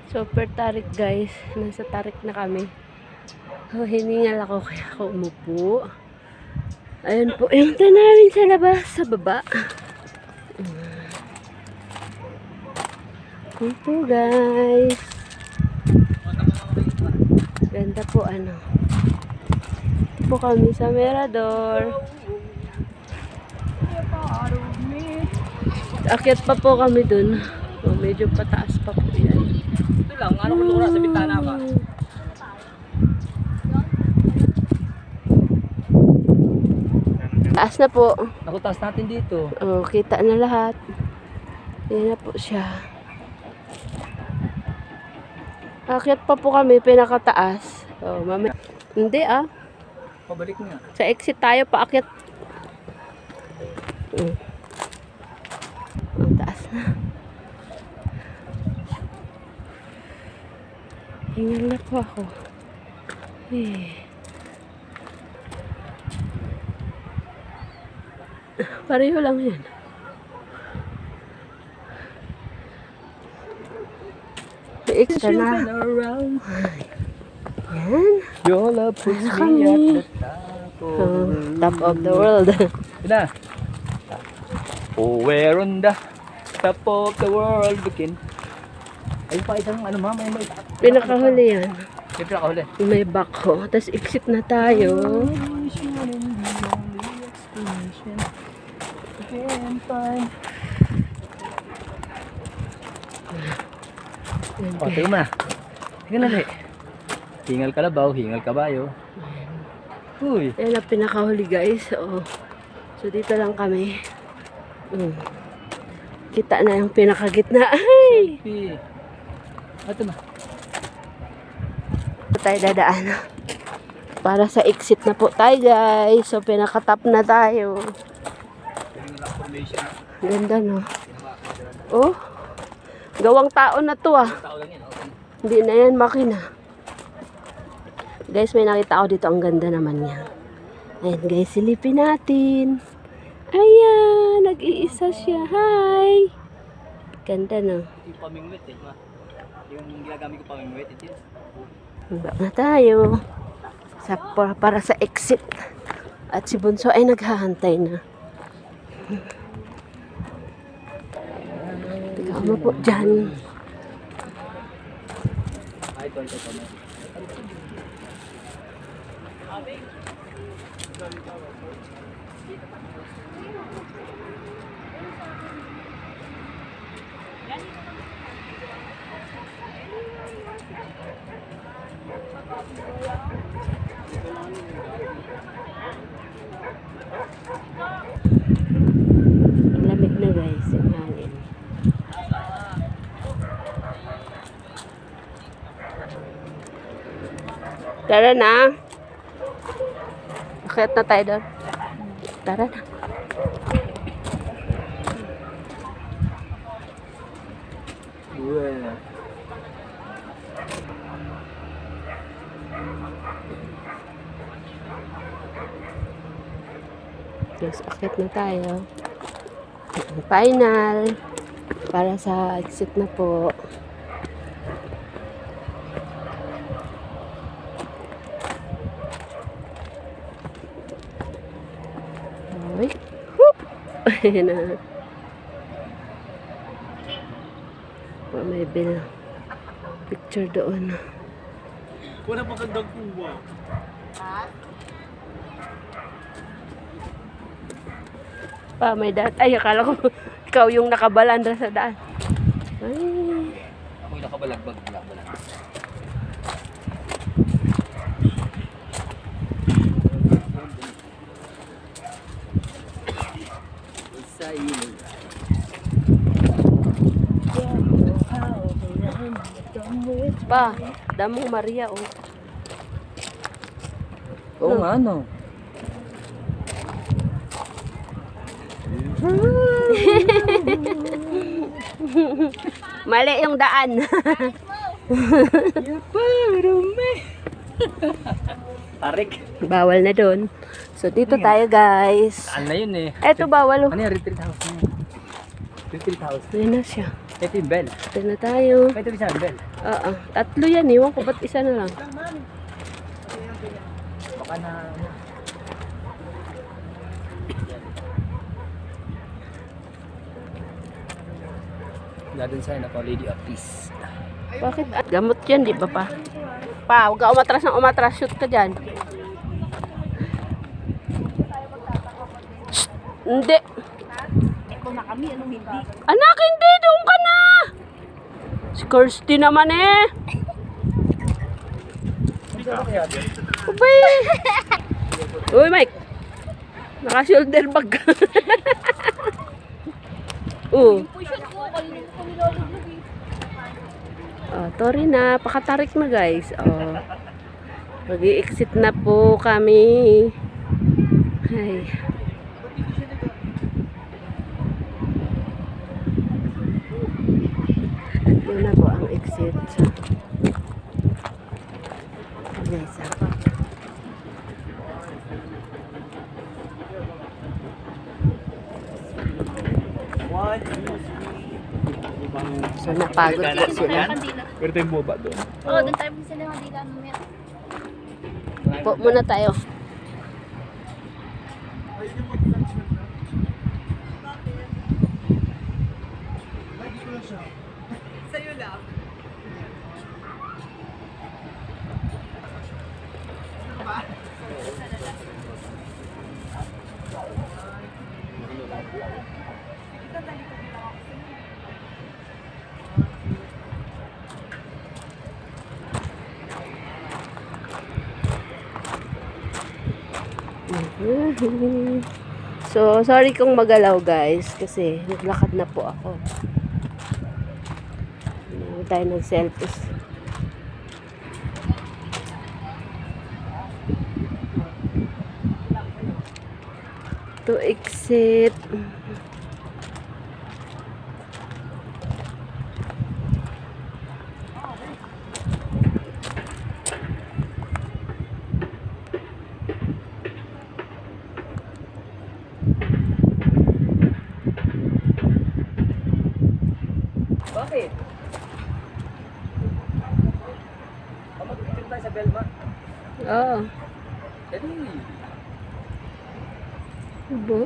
Super tarik guys. Nasa tarik na kami. Oh, hiningal ako kaya ako umupo. Ayun po yung tanawin sa labas, sa baba. Ayun po guys. Ganda po ano. Po kami sa Mirador. Akyat pa po kami dun. Oh, medyo pataas pa po yan. Ito lang, ano ko lura sa bintana ka? Taas na po. Nakutas natin dito. Oh, kita na lahat. Yan na po siya. Akyat pa po kami, pinakataas. Oh, mami. Hindi ah. Pabalik nga. Sa exit tayo, paakyat. Ang taas na. Hingal na po ako. Pareho lang yan. May extra na. Yan. Your love puts me at the top Top of the world. na. Oh, we're on the top of the world looking. Ayun pa isang ano ma, may Pinakahuli yan. may pinakahuli. May backhoe. Tapos exit na tayo. O, tingnan mo na. Tingnan na rin. Hingal kalabaw, hingal kabayo. Uy. Yan ang pinakahuli guys. Oh. So dito lang kami. Kita na yung pinakagitna. Ay! Ito na. Tayo dadaan. Para sa exit na po tayo guys. So pinakatap na tayo. Ganda no. Oh. Gawang tao na to ah. Hindi na yan makina. Guys, may nakita ako dito. Ang ganda naman niya. Ayan guys, silipin natin. Ayan, nag-iisa siya. Hi! Ganda no. Yung pamingwit eh. Yung ginagamit ko pamingwit. Ito yun. Baba na tayo. Para sa exit. At si Bunso ay naghahantay na. Tingnan mo po dyan. Ay, ito. Lamig na guys, yung hangin. Tara na. Akit na tayo doon. Tara na. Well. Yes, akit na tayo. Final. Para sa exit na po. Ay. Whoop! Ayan na. May bill. Picture doon. Wala magandang kuwa. Pa, may daan. Ay, akala ko ikaw yung nakabalandra sa daan. Ay. Ako yung nakabalagbag. Sa ilog. Pa, Damong Maria, oh. Oo nga, no. Mali yung daan. Tarik. Bawal na doon. So, dito tayo, guys. Saan na yun eh? Eto, bawal. Oh. Ano yung retreat house na yun? 15,000. Ayan na siya. Ito yung bell. Ito na tayo. Ito yung isang bell. Oo. Tatlo yan. Iwan ko ba't isa na lang. Baka na... Garden sign ako, Lady of Peace. Bakit? Gamot yan, di ba pa? Pa, huwag ka umatras ng umatras. Shoot ka dyan. Shh! Hindi. Ito na kami, anong hindi? Anak, hindi. Doon ka na. Si Kirsty naman eh. Ubay. Uy, Mike. Naka-shoulder bag ka. Push ko, kanina ko nilalaglag eh. Oh, Tori na. Pakatarik na guys. Oh. Mag-i-exit na po kami. Ay. Yun na po ang exit. Guys, so napagod po sila. Pero tayo mo ba doon? Oo, doon tayo sila ng dila mamaya. Po muna tayo. So, sorry kung magalaw guys kasi naglakad na po ako. Hindi tayo nag-selfies. To exit. Bakit? Mag-picture tayo sa Belma. Oo. Dali.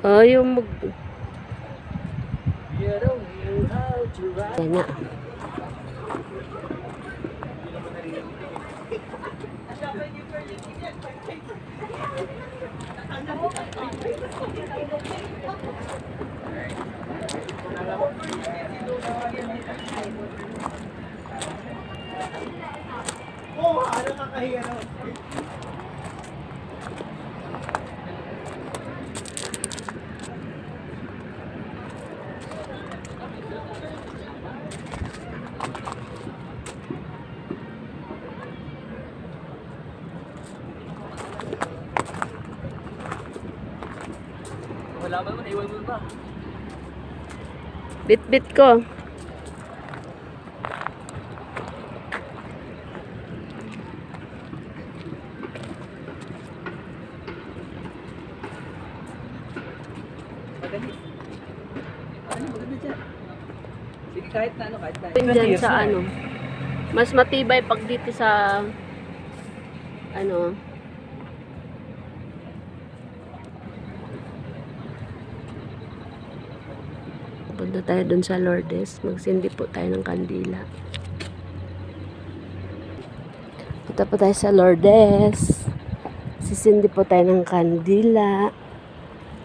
Ayaw mag... You don't know how to ride. Ayan na. Wala ba naman, iwan mo ba? Bit-bit ko. Madali. Ano, maganda dyan. Sige, kahit na ano, kahit na. Diyan sa ano. Mas matibay pag dito sa ano. Punta tayo dun sa Lourdes. Magsindi po tayo ng kandila. Punta po tayo sa Lourdes. Sisindi po tayo ng kandila.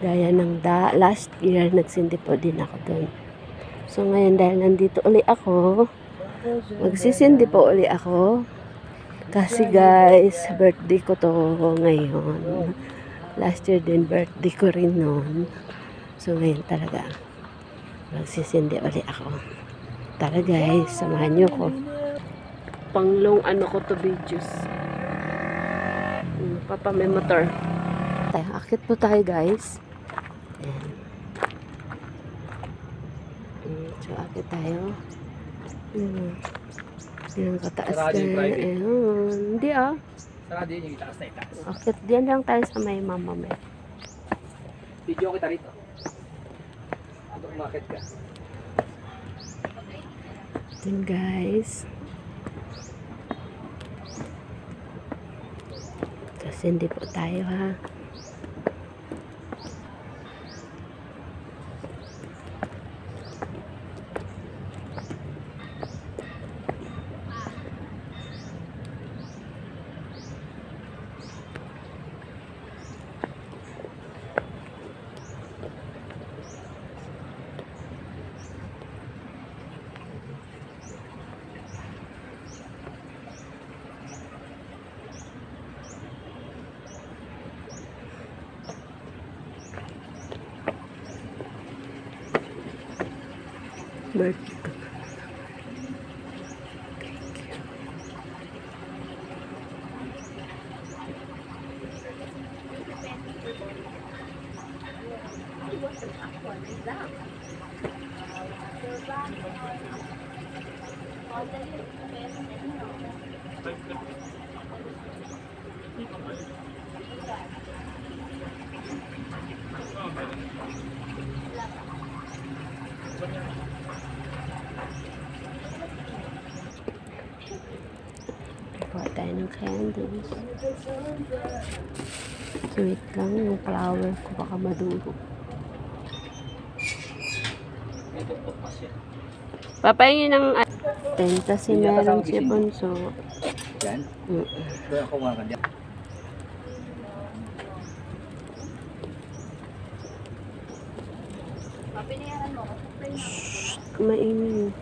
Gaya ng last year, nagsindi po din ako dun. So ngayon dahil nandito uli ako, magsisindi po uli ako. Kasi guys, birthday ko to ngayon. Last year din birthday ko rin noon. So ngayon talaga, magsisindi uli ako. Tara guys, samahan nyo ko. Panglong ano ko to videos. Papa may motor. Akit po tayo guys. Ayan. So akit tayo. Yan kataas Sarado yung na. private. Ayun. Hindi ah. Sarado yun yung itaas na itaas. Akit diyan lang tayo sa may mama may. Video kita rito. Ito umakit ka. Yun guys. Kasi hindi po tayo ha. Vertical. Kuha tayo ng candles. So, wait lang. Yung flower ko baka maduro. Ito po kasi. Papayangin ng tenta si Hindi niya meron kasama si gising. Bonso. Yan. Doon ako nga kanya. Pinayaran mo. Maingin.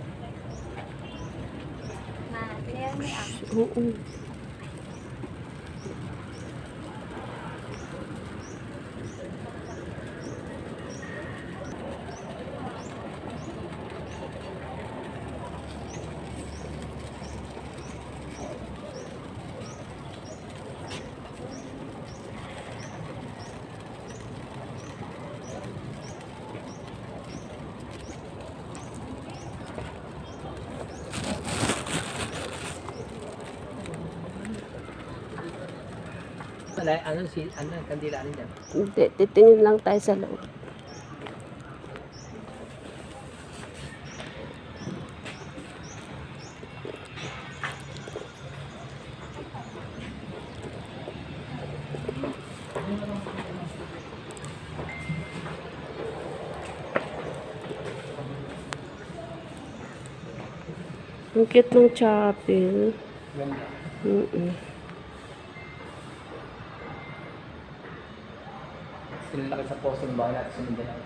Na, pinayaran mo yan. Oo. Ano, kandila rin dyan. Hindi, titingin lang tayo sa loob. Ang cute ng chapel. Ganda. Sinilakad sa posto ng bahay natin sa Mindanao.